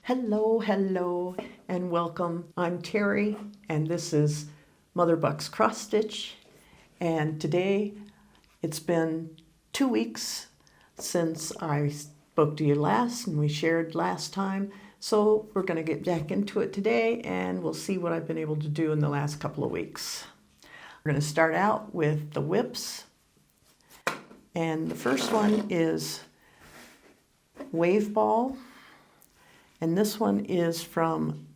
Hello, and welcome. I'm Terry, and this is Mother Buck's Cross Stitch. And today, it's been 2 weeks since I spoke to you last, and we shared last time. So we're going to get back into it today, and we'll see what I've been able to do in the last couple of weeks. We're going to start out with the whips. And the first one is Wave Ball. And this one is from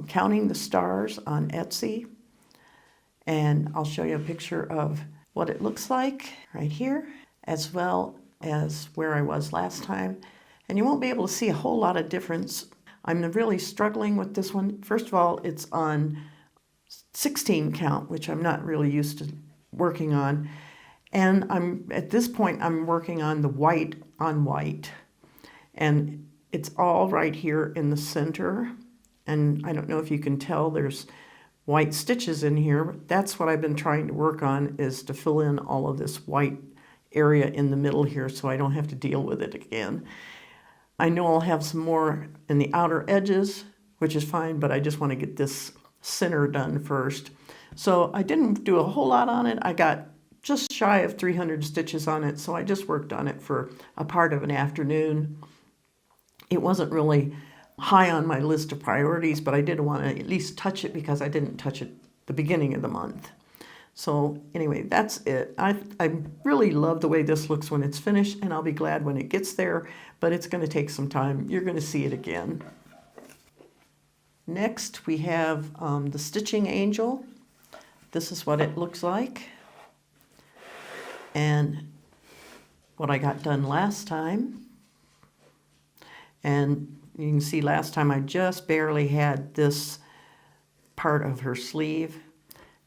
Counting the Stars on Etsy. And I'll show you a picture of what it looks like right here, as well as where I was last time. And you won't be able to see a whole lot of difference. I'm really struggling with this one. First of all, it's on 16 count, which I'm not really used to working on. And at this point, I'm working on the white on white. And it's all right here in the center. And I don't know if you can tell, there's white stitches in here. But that's what I've been trying to work on, is to fill in all of this white area in the middle here so I don't have to deal with it again. I know I'll have some more in the outer edges, which is fine, but I just want to get this center done first. So I didn't do a whole lot on it. I got just shy of 300 stitches on it, so I just worked on it for a part of an afternoon. It wasn't really high on my list of priorities, but I did want to at least touch it because I didn't touch it the beginning of the month. So anyway, that's it. I really love the way this looks when it's finished, and I'll be glad when it gets there, but it's going to take some time. You're going to see it again. Next, we have the Stitching Angel. This is what it looks like. And what I got done last time. And you can see last time I just barely had this part of her sleeve.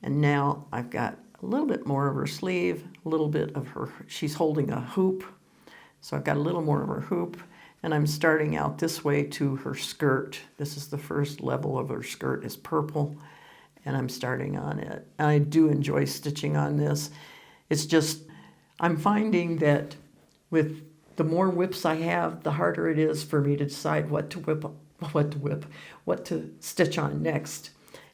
And now I've got a little bit more of her sleeve, a little bit of her, she's holding a hoop. So I've got a little more of her hoop. And I'm starting out this way to her skirt. This is the first level of her skirt, is purple. And I'm starting on it. I do enjoy stitching on this. It's just, I'm finding that with the more whips I have, the harder it is for me to decide what to stitch on next.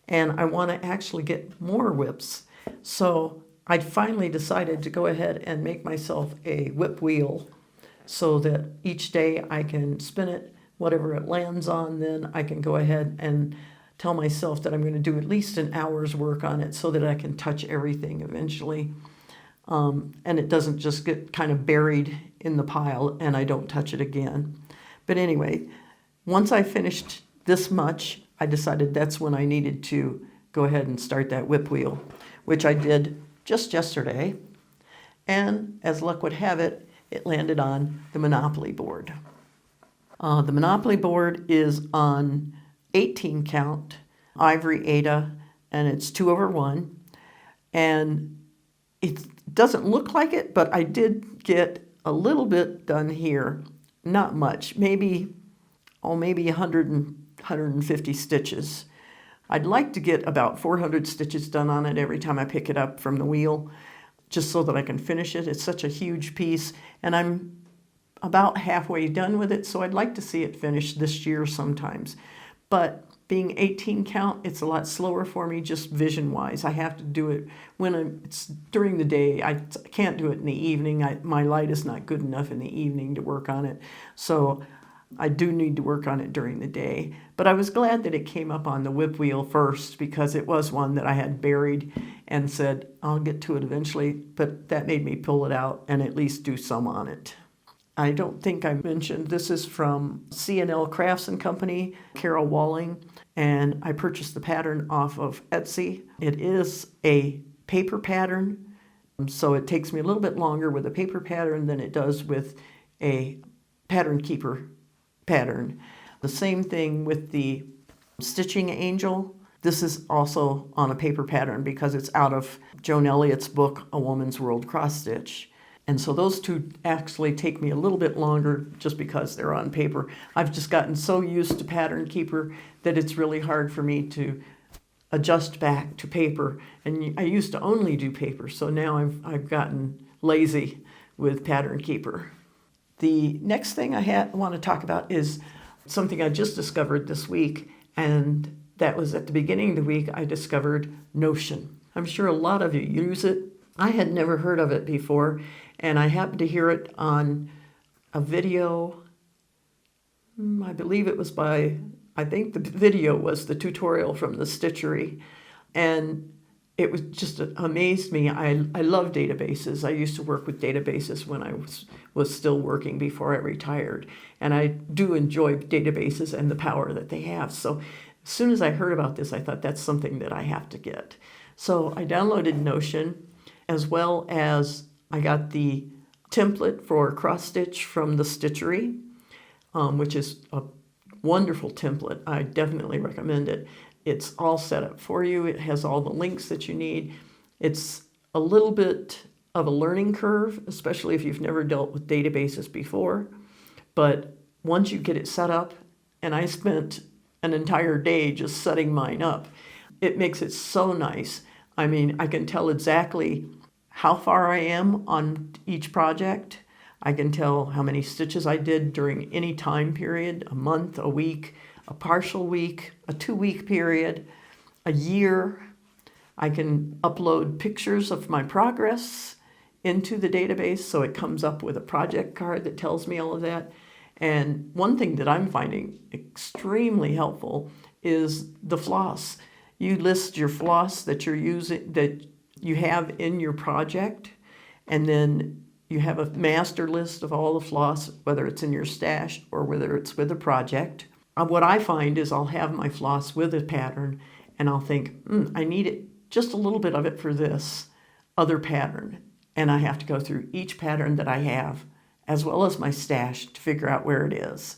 And I want to actually get more whips. So I finally decided to go ahead and make myself a whip wheel so that each day I can spin it, whatever it lands on, then I can go ahead and tell myself that I'm going to do at least an hour's work on it so that I can touch everything eventually. And it doesn't just get kind of buried in the pile and I don't touch it again. But anyway, once I finished this much, I decided that's when I needed to go ahead and start that whip wheel, which I did just yesterday. And as luck would have it, it landed on the Monopoly board. The Monopoly board is on 18 count, Ivory Aida, and it's 2/1. And it doesn't look like it, but I did get a little bit done here. Not much, maybe 150 stitches. I'd like to get about 400 stitches done on it every time I pick it up from the wheel, just so that I can finish it. It's such a huge piece, and I'm about halfway done with it, so I'd like to see it finished this year sometimes. But being 18 count, it's a lot slower for me, just vision-wise. I have to do it when it's during the day. I can't do it in the evening. My light is not good enough in the evening to work on it. So I do need to work on it during the day. But I was glad that it came up on the whip wheel first, because it was one that I had buried and said, I'll get to it eventually. But that made me pull it out and at least do some on it. I don't think I mentioned, this is from C&L Crafts and Company, Carol Walling, and I purchased the pattern off of Etsy. It is a paper pattern, so it takes me a little bit longer with a paper pattern than it does with a pattern keeper pattern. The same thing with the Stitching Angel. This is also on a paper pattern because it's out of Joan Elliott's book, A Woman's World Cross Stitch. And so those two actually take me a little bit longer just because they're on paper. I've just gotten so used to Pattern Keeper that it's really hard for me to adjust back to paper. And I used to only do paper, so now I've gotten lazy with Pattern Keeper. The next thing I want to talk about is something I just discovered this week, and that was at the beginning of the week. I discovered Notion. I'm sure a lot of you use it. I had never heard of it before, and I happened to hear it on a video. I believe it was I think the video was the tutorial from the Stitchery, and it was just amazed me. I love databases. I used to work with databases when I was still working before I retired, and I do enjoy databases and the power that they have. So as soon as I heard about this, I thought that's something that I have to get. So I downloaded Notion, as well as I got the template for cross stitch from the Stitchery, which is a wonderful template. I definitely recommend it. It's all set up for you. It has all the links that you need. It's a little bit of a learning curve, especially if you've never dealt with databases before. But once you get it set up, and I spent an entire day just setting mine up, it makes it so nice. I mean, I can tell exactly how far I am on each project. I can tell how many stitches I did during any time period, a month, a week, a partial week, a 2-week period, a year. I can upload pictures of my progress into the database, so it comes up with a project card that tells me all of that. And one thing that I'm finding extremely helpful is the floss. You list your floss that you're using, that you have in your project, and then you have a master list of all the floss, whether it's in your stash or whether it's with a project. What I find is I'll have my floss with a pattern, and I'll think, I need it, just a little bit of it for this other pattern. And I have to go through each pattern that I have, as well as my stash, to figure out where it is.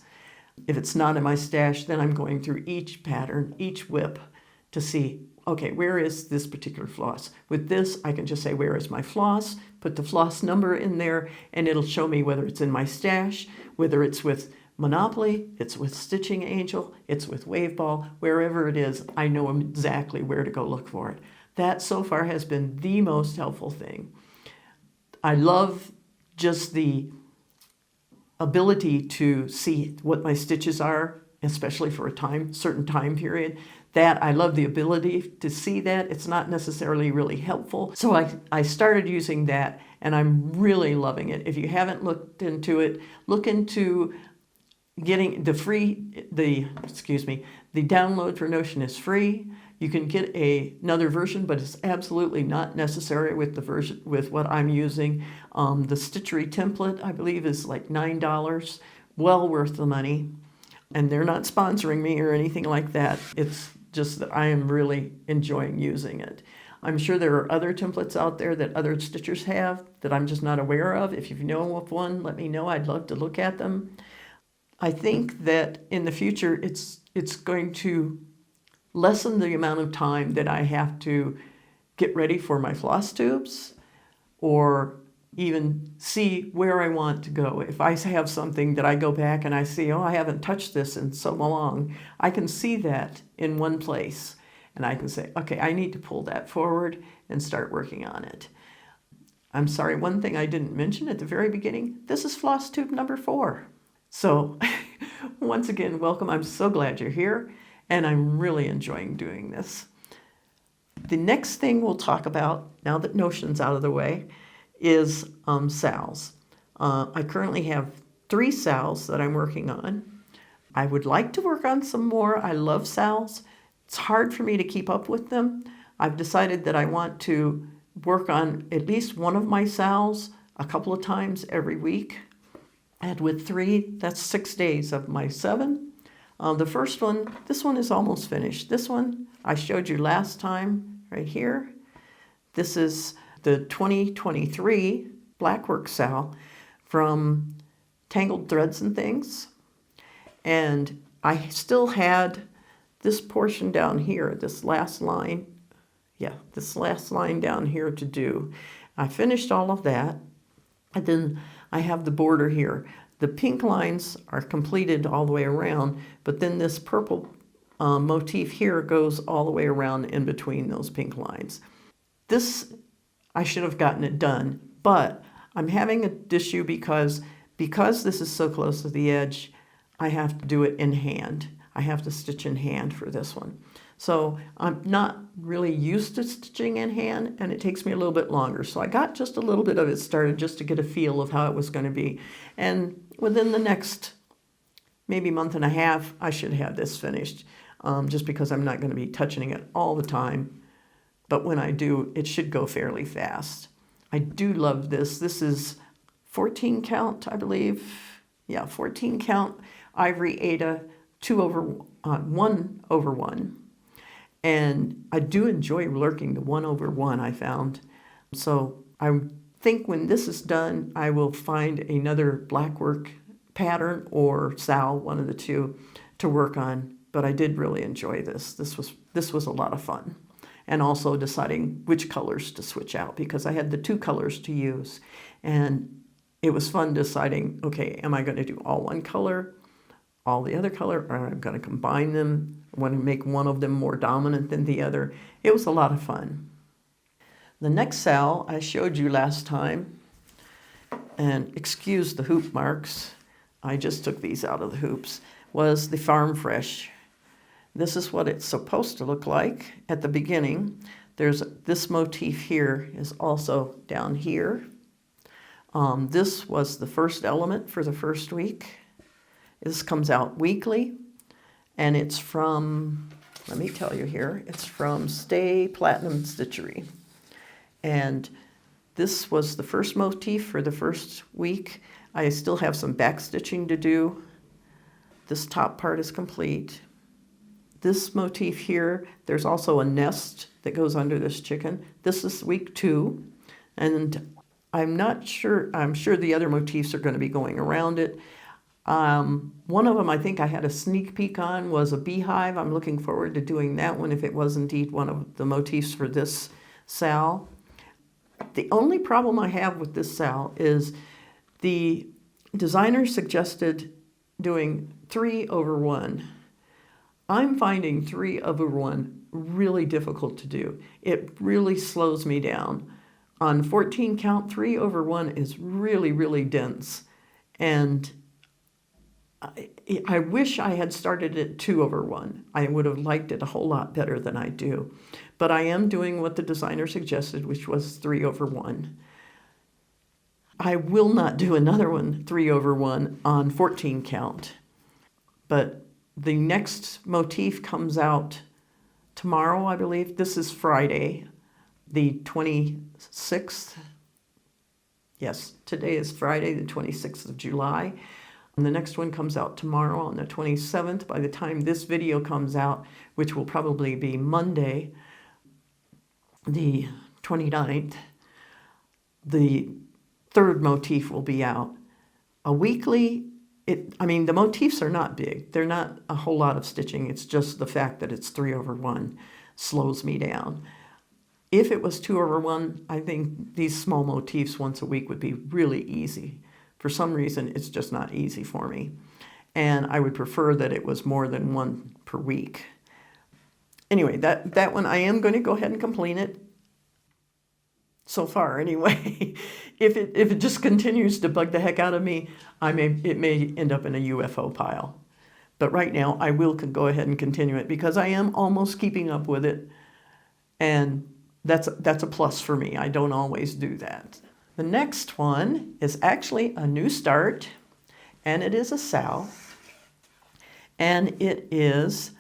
If it's not in my stash, then I'm going through each pattern, each whip, to see, okay, where is this particular floss? With this, I can just say, where is my floss? Put the floss number in there, and it'll show me whether it's in my stash, whether it's with Monopoly, it's with Stitching Angel, it's with Waveball, wherever it is, I know exactly where to go look for it. That so far has been the most helpful thing. I love just the ability to see what my stitches are, especially for a certain time period. That I love the ability to see that. It's not necessarily really helpful. So I started using that, and I'm really loving it. If you haven't looked into it, look into getting the download for Notion is free. You can get another version, but it's absolutely not necessary with the version with what I'm using. The Stitchery template, I believe, is like $9. Well worth the money. And they're not sponsoring me or anything like that. It's just that I am really enjoying using it. I'm sure there are other templates out there that other stitchers have that I'm just not aware of. If you know of one, let me know. I'd love to look at them. I think that in the future, it's going to lessen the amount of time that I have to get ready for my floss tubes, or even see where I want to go. If I have something that I go back and I see, I haven't touched this in so long, I can see that in one place, and I can say, okay, I need to pull that forward and start working on it. I'm sorry, one thing I didn't mention at the very beginning, this is Flosstube number 4. So once again, welcome. I'm so glad you're here, and I'm really enjoying doing this. The next thing we'll talk about, now that Notion's out of the way, is SALs. I currently have 3 SALs that I'm working on. I would like to work on some more. I love SALs. It's hard for me to keep up with them. I've decided that I want to work on at least one of my SALs a couple of times every week. And with 3, that's 6 days of my 7. The first one, this one is almost finished. This one I showed you last time right here. This is the 2023 Blackwork SAL from Tangled Threads and Things. And I still had this portion down here, this last line down here to do. I finished all of that, and then I have the border here. The pink lines are completed all the way around, but then this purple motif here goes all the way around in between those pink lines. This, I should have gotten it done, but I'm having an issue because this is so close to the edge. I have to do it in hand. I have to stitch in hand for this one. So I'm not really used to stitching in hand, and it takes me a little bit longer. So I got just a little bit of it started just to get a feel of how it was going to be. And within the next maybe month and a half, I should have this finished, just because I'm not going to be touching it all the time. But when I do, it should go fairly fast. I do love this. This is 14 count, I believe. Yeah, 14 count Ivory Aida 1/1. And I do enjoy working the 1/1, I found. So I think when this is done, I will find another black work pattern or Sal, one of the two, to work on. But I did really enjoy this. This was a lot of fun. And also deciding which colors to switch out, because I had the 2 colors to use. And it was fun deciding, okay, am I going to do all one color, all the other color, or I'm going to combine them? I want to make one of them more dominant than the other. It was a lot of fun. The next Sal I showed you last time, and excuse the hoop marks, I just took these out of the hoops, was the Farm Fresh. This is what it's supposed to look like at the beginning. There's this motif here is also down here. This was the first element for the first week. This comes out weekly, and it's from, let me tell you here, it's from Stay Platinum Stitchery. And this was the first motif for the first week. I still have some back stitching to do. This top part is complete. This motif here, there's also a nest that goes under this chicken. This is week 2, and I'm sure the other motifs are going to be going around it. One of them I think I had a sneak peek on was a beehive. I'm looking forward to doing that one if it was indeed one of the motifs for this Sal. The only problem I have with this Sal is the designer suggested doing 3/1. I'm finding 3/1 really difficult to do. It really slows me down. On 14 count, 3/1 is really, really dense. And I wish I had started at 2/1. I would have liked it a whole lot better than I do. But I am doing what the designer suggested, which was 3/1. I will not do another one, 3/1, on 14 count. But the next motif comes out tomorrow, I believe. This is Friday, the 26th. Yes, today is Friday, the 26th of July. And the next one comes out tomorrow on the 27th. By the time this video comes out, which will probably be Monday, the 29th, the third motif will be out. A weekly, the motifs are not big. They're not a whole lot of stitching. It's just the fact that it's 3/1 slows me down. If it was 2/1, I think these small motifs once a week would be really easy. For some reason, it's just not easy for me. And I would prefer that it was more than one per week. Anyway, that one, I am going to go ahead and complete it. So far, anyway. If it just continues to bug the heck out of me, it may end up in a UFO pile. But right now, I will go ahead and continue it because I am almost keeping up with it. And that's a plus for me. I don't always do that. The next one is actually a new start, and it is a Sal. And it is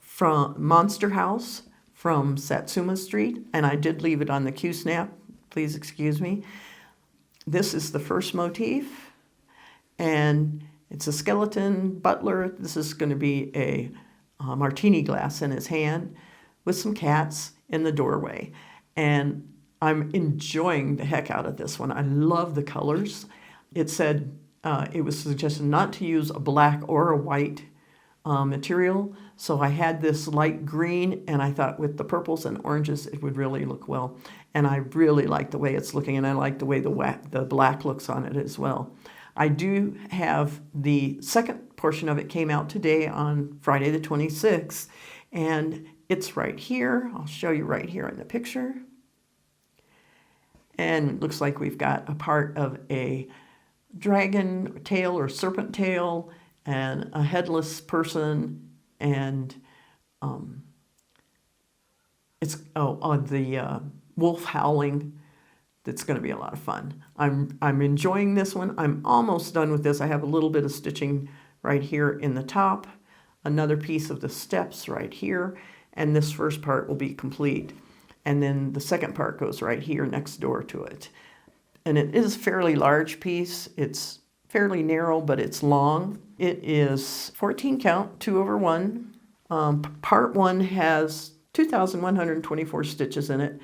from Monster House from Satsuma Street, and I did leave it on the Q-snap. Please excuse me. This is the first motif, and it's a skeleton butler. This is going to be a martini glass in his hand with some cats in the doorway. And I'm enjoying the heck out of this one. I love the colors. It said it was suggested not to use a black or a white material. So I had this light green, and I thought with the purples and oranges, it would really look well. And I really like the way it's looking, and I like the way the black looks on it as well. I do have the second portion of it came out today on Friday the 26th, and it's right here. I'll show you right here in the picture. And it looks like we've got a part of a dragon tail or serpent tail, and a headless person, and on the wolf howling. That's going to be a lot of fun. I'm enjoying this one. I'm almost done with this. I have a little bit of stitching right here in the top, another piece of the steps right here, and this first part will be complete. And then the second part goes right here next door to it. And it is a fairly large piece. It's fairly narrow, but it's long. It is 14 count, 2/1. Part 1 has 2,124 stitches in it,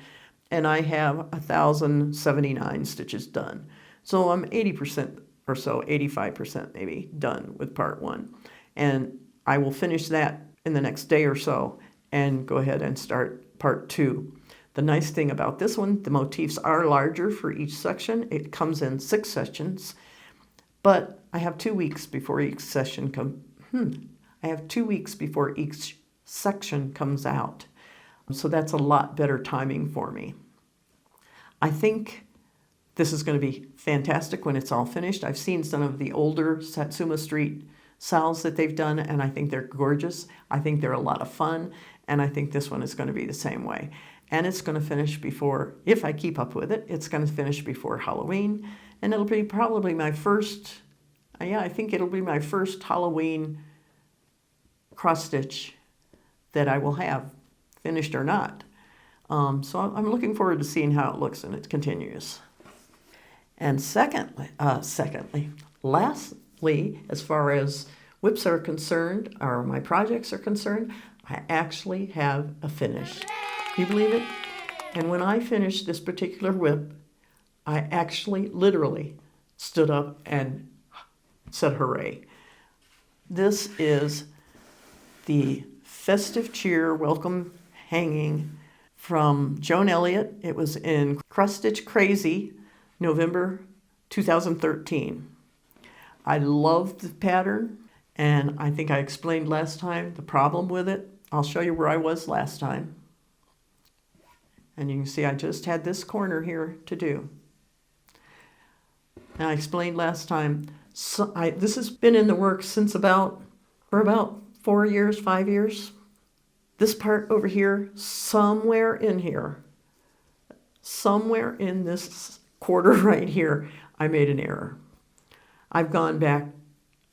and I have 1,079 stitches done. So I'm 80% or so, 85% maybe, done with part 1. And I will finish that in the next day or so and go ahead and start part 2. The nice thing about this one, the motifs are larger for each section. It comes in 6 sections, but I have 2 weeks before each session I have 2 weeks before each section comes out. So that's a lot better timing for me. I think this is going to be fantastic when it's all finished. I've seen some of the older Satsuma Street sals that they've done, and I think they're gorgeous. I think they're a lot of fun, and I think this one is going to be the same way. And it's going to finish before, if I keep up with it, it's going to finish before Halloween, and it'll be probably my first, I think it'll be my first Halloween cross stitch that I will have, finished or not. So I'm looking forward to seeing how it looks, and it continues. And lastly, as far as whips are concerned, or my projects are concerned, I actually have a finish. Can you believe it? And when I finished this particular whip, I actually literally stood up and said hooray. This is the Festive Cheer Welcome Hanging from Joan Elliott. It was in Cross Stitch Crazy, November 2013. I loved the pattern, and I think I explained last time the problem with it. I'll show you where I was last time. And you can see I just had this corner here to do. And I explained last time, this has been in the works since for about 4 years, 5 years. This part over here, somewhere in this quarter right here, I made an error. I've gone back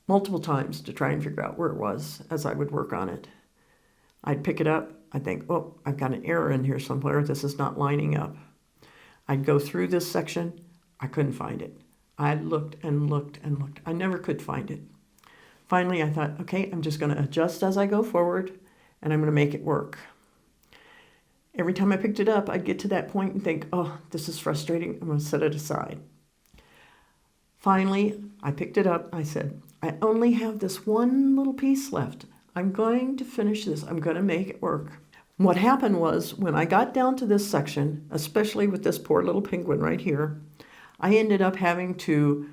multiple times to try and figure out where it was as I would work on it. I'd pick it up, I'd think, oh, I've got an error in here somewhere, this is not lining up. I'd go through this section, I couldn't find it. I looked and looked and looked, I never could find it. Finally, I thought, okay, I'm just going to adjust as I go forward, and I'm going to make it work. Every time I picked it up, I'd get to that point and think, oh, this is frustrating, I'm going to set it aside. Finally, I picked it up, I said, I only have this one little piece left. I'm going to finish this, I'm going to make it work. What happened was, when I got down to this section, especially with this poor little penguin right here, I ended up having to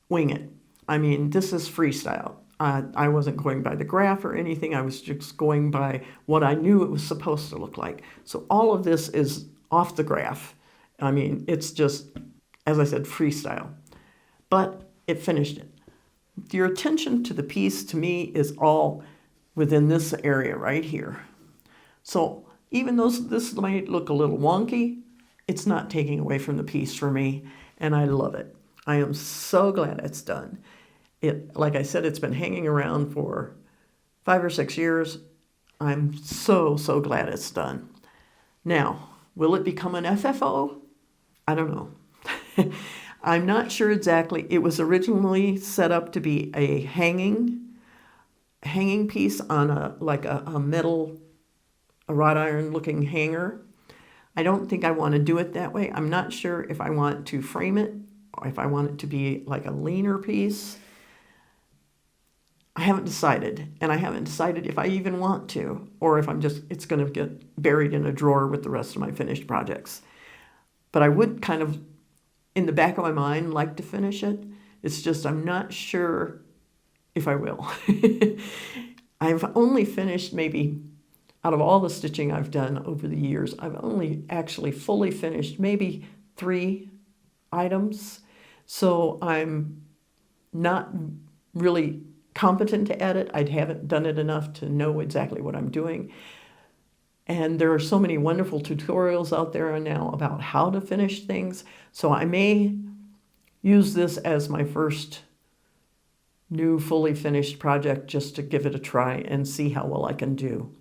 wing it. I mean, this is freestyle. I wasn't going by the graph or anything. I was just going by what I knew it was supposed to look like. So all of this is off the graph. I mean, it's just, as I said, freestyle. But it finished it. Your attention to the piece, to me, is all within this area right here. So even though this might look a little wonky, it's not taking away from the piece for me, and I love it. I am so glad it's done. Like I said, it's been hanging around for 5 or 6 years. I'm so glad it's done. Now, will it become an FFO? I don't know. I'm not sure exactly. It was originally set up to be a hanging piece on a metal, a wrought iron looking hanger. I don't think I want to do it that way. I'm not sure if I want to frame it or if I want it to be like a leaner piece. I haven't decided, and I haven't decided if I even want to, or if it's going to get buried in a drawer with the rest of my finished projects. But I would kind of, in the back of my mind, like to finish it. It's just I'm not sure if I will. I've only finished maybe, out of all the stitching I've done over the years, I've only actually fully finished maybe 3 items. So I'm not really competent to edit. I haven't done it enough to know exactly what I'm doing. And there are so many wonderful tutorials out there now about how to finish things. So I may use this as my first new fully finished project just to give it a try and see how well I can do.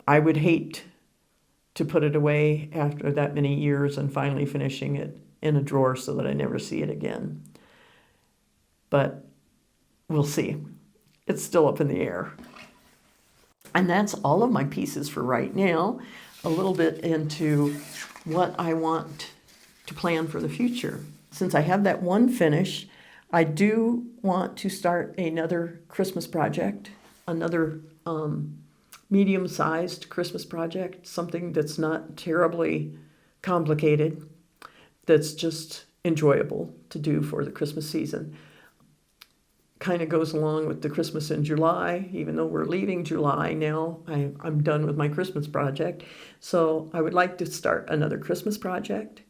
I would hate to put it away after that many years and finally finishing it in a drawer so that I never see it again. But we'll see. It's still up in the air. And that's all of my pieces for right now. A little bit into what I want to plan for the future. Since I have that one finish, I do want to start another Christmas project, another medium-sized Christmas project, something that's not terribly complicated, that's just enjoyable to do for the Christmas season. Kind of goes along with the Christmas in July, even though we're leaving July now. I'm done with my Christmas project. So I would like to start another Christmas project.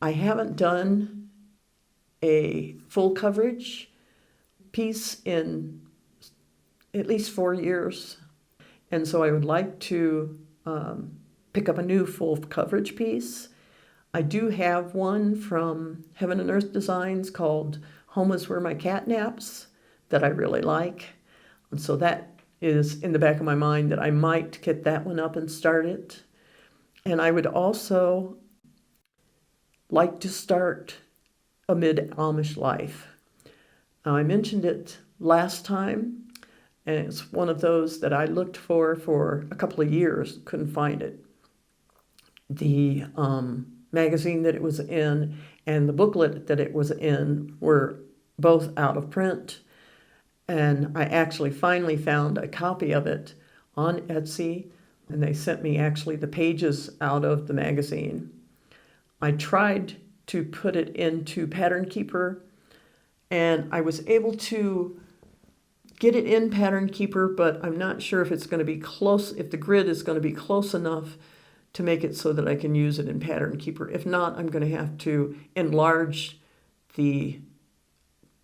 I haven't done a full coverage piece in at least 4 years. And so I would like to pick up a new full coverage piece. I do have one from Heaven and Earth Designs called Home is Where My Cat Naps that I really like. And so that is in the back of my mind that I might get that one up and start it. And I would also like to start Amid Amish Life. Now, I mentioned it last time, and it's one of those that I looked for a couple of years, couldn't find it. The magazine that it was in and the booklet that it was in were both out of print. And I actually finally found a copy of it on Etsy, and they sent me actually the pages out of the magazine. I tried to put it into Pattern Keeper, and I was able to get it in Pattern Keeper, but I'm not sure if it's going to be close, if the grid is going to be close enough to make it so that I can use it in Pattern Keeper. If not, I'm going to have to enlarge the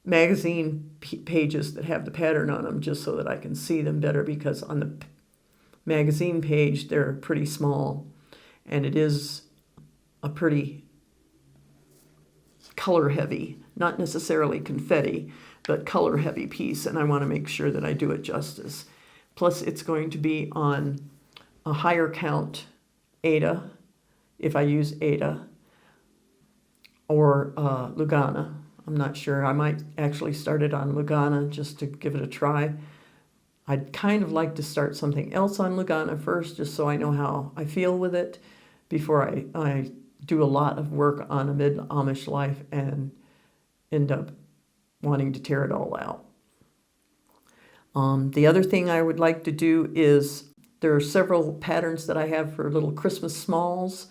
magazine pages that have the pattern on them just so that I can see them better, because on the magazine page they're pretty small, and it is a pretty color heavy, not necessarily confetti, but color heavy piece, and I want to make sure that I do it justice. Plus it's going to be on a higher count Ada, if I use Ada, or Lugana. I'm not sure. I might actually start it on Lugana just to give it a try. I'd kind of like to start something else on Lugana first, just so I know how I feel with it before I do a lot of work on Amid Amish Life and end up wanting to tear it all out. The other thing I would like to do is, there are several patterns that I have for little Christmas smalls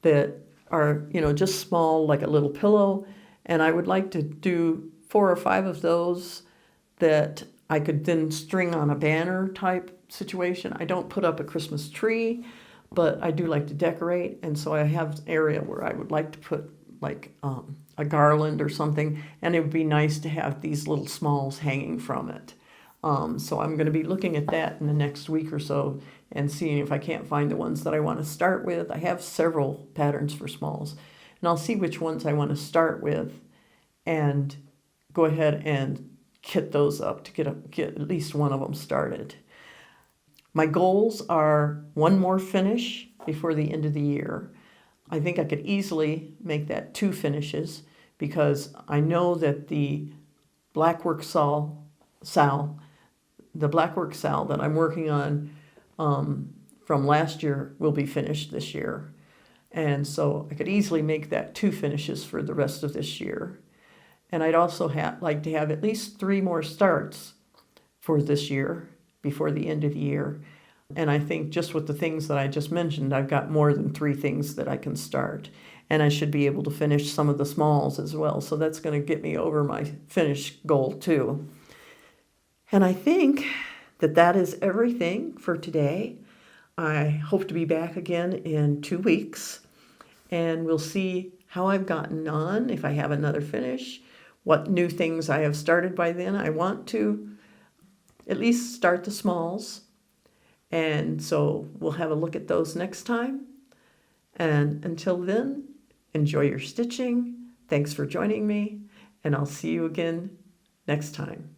that are, just small, like a little pillow. And I would like to do 4 or 5 of those that I could then string on a banner type situation. I don't put up a Christmas tree, but I do like to decorate. And so I have an area where I would like to put like a garland or something. And it would be nice to have these little smalls hanging from it. So I'm going to be looking at that in the next week or so and seeing if I can't find the ones that I want to start with. I have several patterns for smalls, and I'll see which ones I want to start with and go ahead and kit those up to get at least one of them started. My goals are one more finish before the end of the year. I think I could easily make that 2 finishes, because I know that the blackwork sal that I'm working on from last year will be finished this year. And so I could easily make that 2 finishes for the rest of this year. And I'd also like to have at least 3 more starts for this year before the end of the year. And I think just with the things that I just mentioned, I've got more than 3 things that I can start. And I should be able to finish some of the smalls as well. So that's going to get me over my finish goal too. And I think that is everything for today. I hope to be back again in 2 weeks, and we'll see how I've gotten on, if I have another finish, what new things I have started by then. I want to at least start the smalls. And so we'll have a look at those next time. And until then, enjoy your stitching. Thanks for joining me, and I'll see you again next time.